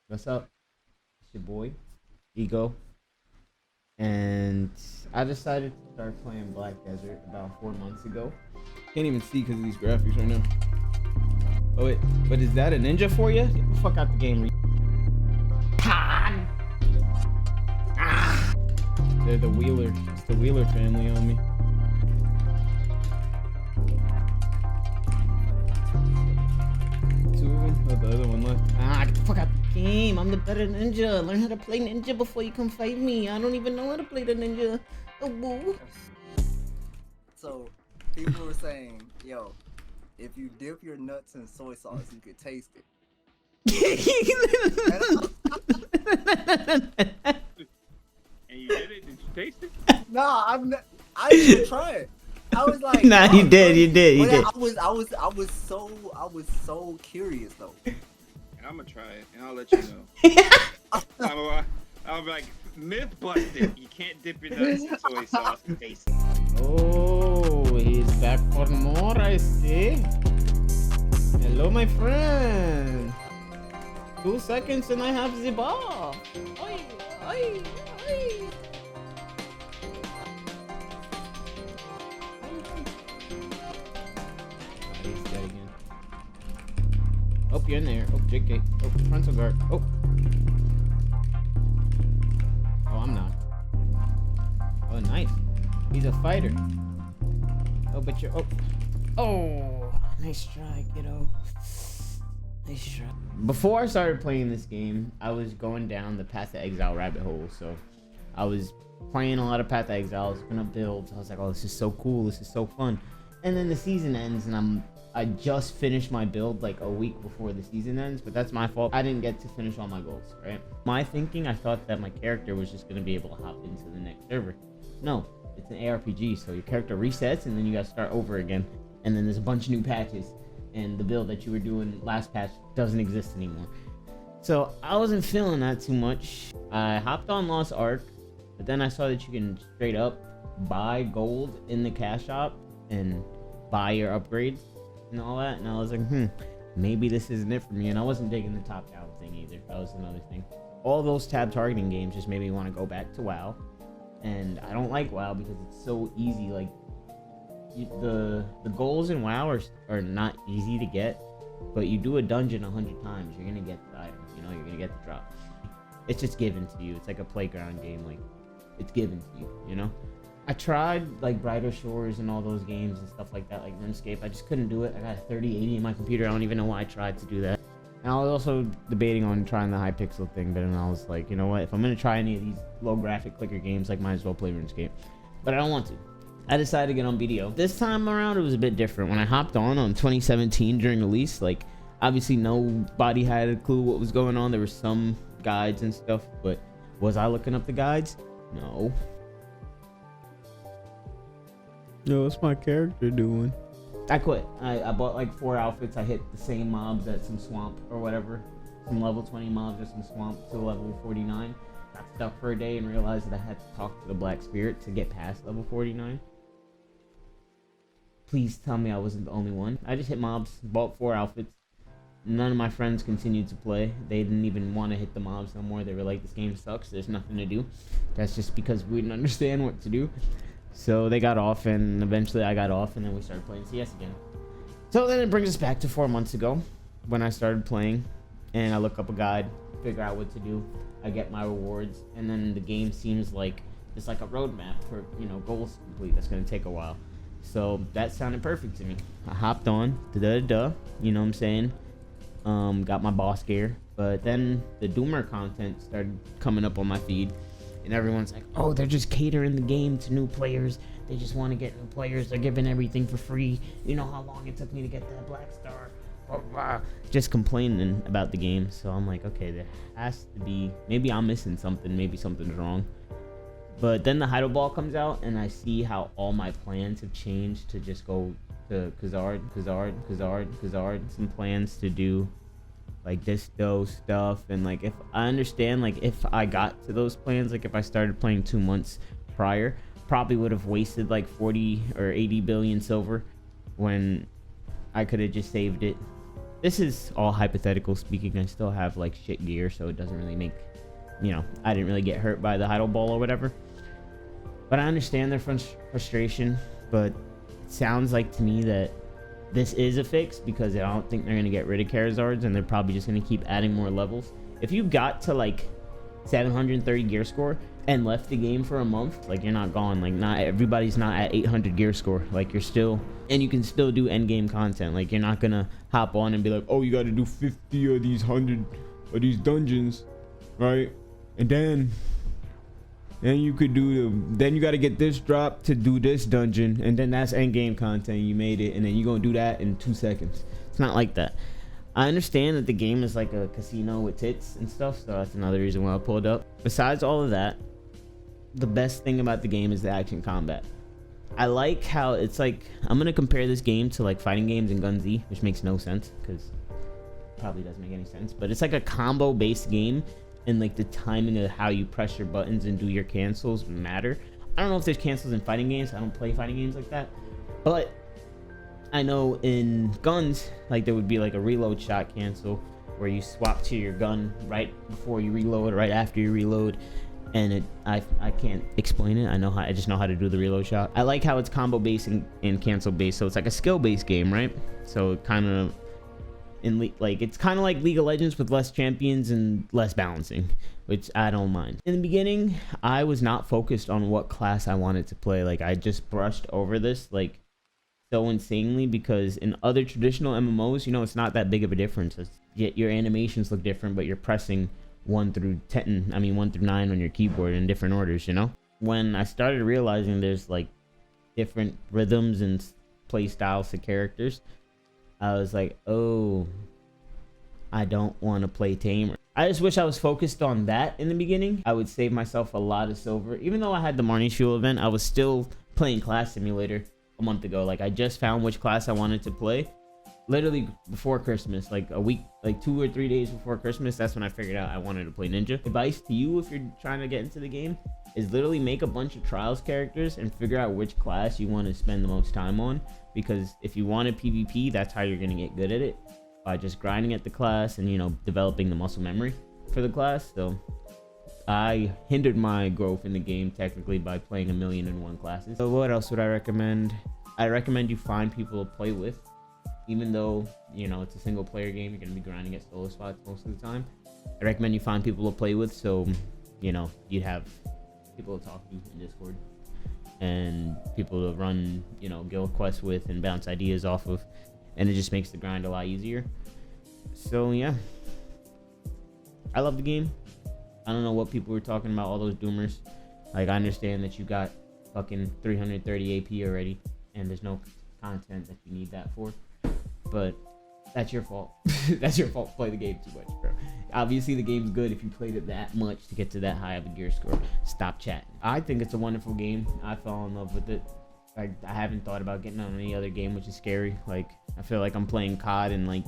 What's up? It's your boy, Ego. And I decided to start playing Black Desert about 4 months ago. Can't even see because of these graphics right now. Oh, wait. But is that a ninja for you? Get the fuck out the game. They're the Wheeler. It's the Wheeler family on me. Two of them? Oh, the other one left. Get the fuck out the game. I'm the better ninja. Learn how to play ninja before you come fight me. I don't even know how to play the ninja. Oh, boo. So, people were saying, yo, if you dip your nuts in soy sauce, you could taste it. And you did it? Did you taste it? Nah, I didn't try it. I was like, Nah, you did, you did, you But did. I was so curious though. And I'm gonna try it, and I'll let you know. I'm like, myth busted. You can't dip your nuts in soy sauce and taste it. Oh, he's back for more, I see. Hello, my friend. 2 seconds and I have the ball. Oi, oi, oi. He's dead again. Oh, you're in there. Oh, JK. Oh, frontal guard. Oh. Oh, I'm not. Oh, nice. He's a fighter. Oh, but you're... Oh, nice try, kiddo. Nice try. Before I started playing this game, I was going down the Path to Exile rabbit hole. So I was playing a lot of Path to Exile. I was looking up builds. I was like, oh, this is so cool. This is so fun. And then the season ends, and I just finished my build like a week before the season ends, but that's my fault. I didn't get to finish all my goals, right? My thinking, I thought that my character was just going to be able to hop into the next server. No, it's an ARPG, so your character resets, and then you got to start over again. And then there's a bunch of new patches, and the build that you were doing last patch doesn't exist anymore. So I wasn't feeling that too much. I hopped on Lost Ark, but then I saw that you can straight up buy gold in the cash shop and buy your upgrades and all that, and I was like, maybe this isn't it for me. And I wasn't digging the top down thing either. That was another thing. All those tab targeting games just made me want to go back to WoW, and I don't like WoW because it's so easy. Like the goals in WoW are not easy to get, but you do a dungeon 100 times, you're gonna get the item. You know, you're gonna get the drop. It's just given to you. It's like a playground game. Like it's given to you. You know. I tried like Brighter Shores and all those games and stuff like that, like RuneScape. I just couldn't do it. I got a 3080 in my computer. I don't even know why I tried to do that. And I was also debating on trying the Hypixel thing, but then I was like, you know what? If I'm gonna try any of these low graphic clicker games, like might as well play RuneScape. But I don't want to. I decided to get on BDO. This time around, it was a bit different. When I hopped on 2017 during release, like obviously nobody had a clue what was going on. There were some guides and stuff, but was I looking up the guides? No. Yo, what's my character doing? I quit. I bought like 4 outfits. I hit the same mobs at some swamp or whatever. Some level 20 mobs or some swamp to level 49. Got stuck for a day and realized that I had to talk to the Black Spirit to get past level 49. Please tell me I wasn't the only one. I just hit mobs, bought 4 outfits. None of my friends continued to play. They didn't even want to hit the mobs no more. They were like, this game sucks. There's nothing to do. That's just because we didn't understand what to do. So they got off, and eventually I got off, and then we started playing CS again. So then it brings us back to 4 months ago when I started playing, and I look up a guide, figure out what to do. I get my rewards, and then the game seems like it's like a roadmap for, you know, goals to complete. That's going to take a while. So that sounded perfect to me. I hopped on, you know what I'm saying? Got my boss gear, but then the Doomer content started coming up on my feed. And everyone's like, oh, they're just catering the game to new players. They just want to get new players. They're giving everything for free. You know how long it took me to get that Black Star? Blah, blah. Just complaining about the game. So I'm like, okay, there has to be... Maybe I'm missing something. Maybe something's wrong. But then the Heidelball Ball comes out, and I see how all my plans have changed to just go to Khazard. Some plans to do... like disto stuff, and like if I understand, like if I got to those plans, like if I started playing 2 months prior, probably would have wasted like 40 or 80 billion silver when I could have just saved it this is all hypothetical speaking. I still have like shit gear, so it doesn't really make, you know, I didn't really get hurt by the Heidel ball or whatever. But I understand their frustration, but it sounds like to me that this is a fix, because I don't think they're going to get rid of Charizards, and they're probably just going to keep adding more levels. If you got to like 730 gear score and left the game for a month, like, you're not gone. Like, not everybody's not at 800 gear score. Like, you're still, and you can still do end game content. Like, you're not going to hop on and be like, oh, you got to do 50 of these 100 of these dungeons, right? And then you could do then you got to get this drop to do this dungeon, and then that's end game content. You made it, and then you're gonna do that in 2 seconds. It's not like that. I understand that the game is like a casino with tits and stuff, so that's another reason why I pulled up. Besides all of that, the best thing about the game is the action combat. I like how it's like, I'm gonna compare this game to like fighting games in Gun Z, which makes no sense because it probably doesn't make any sense, but it's like a combo based game. And like the timing of how you press your buttons and do your cancels matter. I don't know if there's cancels in fighting games. I don't play fighting games like that. But I know in guns, like there would be like a reload shot cancel where you swap to your gun right before you reload or right after you reload. And I can't explain it. I just know how to do the reload shot. I like how it's combo based and cancel based. So it's like a skill based game, right? So it kind of, it's kind of like League of Legends with less champions and less balancing, which I don't mind. In the beginning, I was not focused on what class I wanted to play. Like, I just brushed over this like so insanely, because in other traditional MMOs, you know, it's not that big of a difference. Yet your animations look different, but you're pressing 1 through 9 on your keyboard in different orders, you know? When I started realizing there's like different rhythms and play styles to characters, I was like, oh, I don't want to play Tamer. I just wish I was focused on that in the beginning. I would save myself a lot of silver. Even though I had the Marnie's Fuel event, I was still playing Class Simulator a month ago. Like, I just found which class I wanted to play. Literally before Christmas, like a week, like 2 or 3 days before Christmas, that's when I figured out I wanted to play Ninja. Advice to you if you're trying to get into the game is literally make a bunch of trials characters and figure out which class you want to spend the most time on. Because if you want a PvP, that's how you're going to get good at it, by just grinding at the class and, you know, developing the muscle memory for the class. So I hindered my growth in the game technically by playing 1,000,001 classes. So what else would I recommend? I recommend you find people to play with. Even though, you know, it's a single player game, you're going to be grinding at solo spots most of the time. I recommend you find people to play with, so, you know, you'd have people to talk to in Discord and people to run, you know, guild quests with and bounce ideas off of, and it just makes the grind a lot easier. So yeah, I love the game. I don't know what people were talking about, all those doomers. Like, I understand that you got fucking 330 AP already and there's no content that you need that for, but that's your fault. That's your fault to play the game too much, bro. Obviously the game's good if you played it that much to get to that high of a gear score. Stop chatting. I think it's a wonderful game. I fell in love with it. I haven't thought about getting on any other game, which is scary. Like, I feel like I'm playing COD and like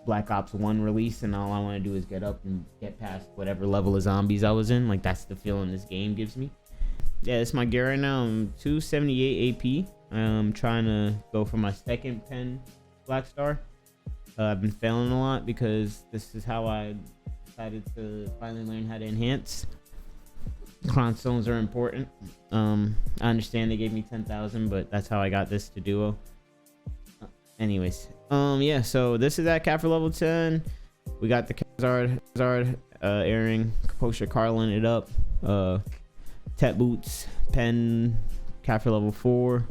Black Ops 1 release, and all I want to do is get up and get past whatever level of zombies I was in. Like, that's the feeling this game gives me. Yeah, that's my gear right now. I'm 278 AP. I'm trying to go for my second pen Black Star. I've been failing a lot because this is how I decided to finally learn how to enhance. Chron stones are important. I understand they gave me 10,000, but that's how I got this to duo. Anyways, yeah, so this is at Cat for level 10. We got the Charizard airing, Composure Carlin it up, Tet Boots, Pen, Cat for level 4.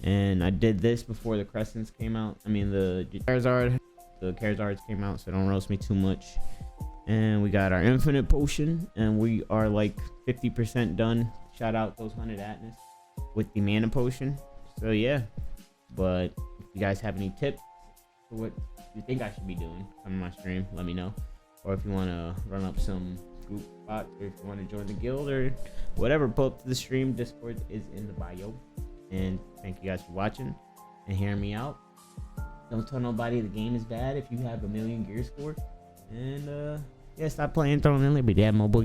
And I did this before the Crescents came out. I mean, the Charizards came out, so don't roast me too much. And we got our Infinite Potion, and we are like 50% done. Shout out those 100 Atlas with the Mana Potion. So yeah, but if you guys have any tips for what you think I should be doing on my stream, let me know. Or if you want to run up some group spots, or if you want to join the guild or whatever, pull up to the stream. Discord is in the bio. And thank you guys for watching and hearing me out. Don't tell nobody the game is bad if you have 1,000,000 gear score. And yeah, stop playing Throwing in Liberty. Yeah, mobile.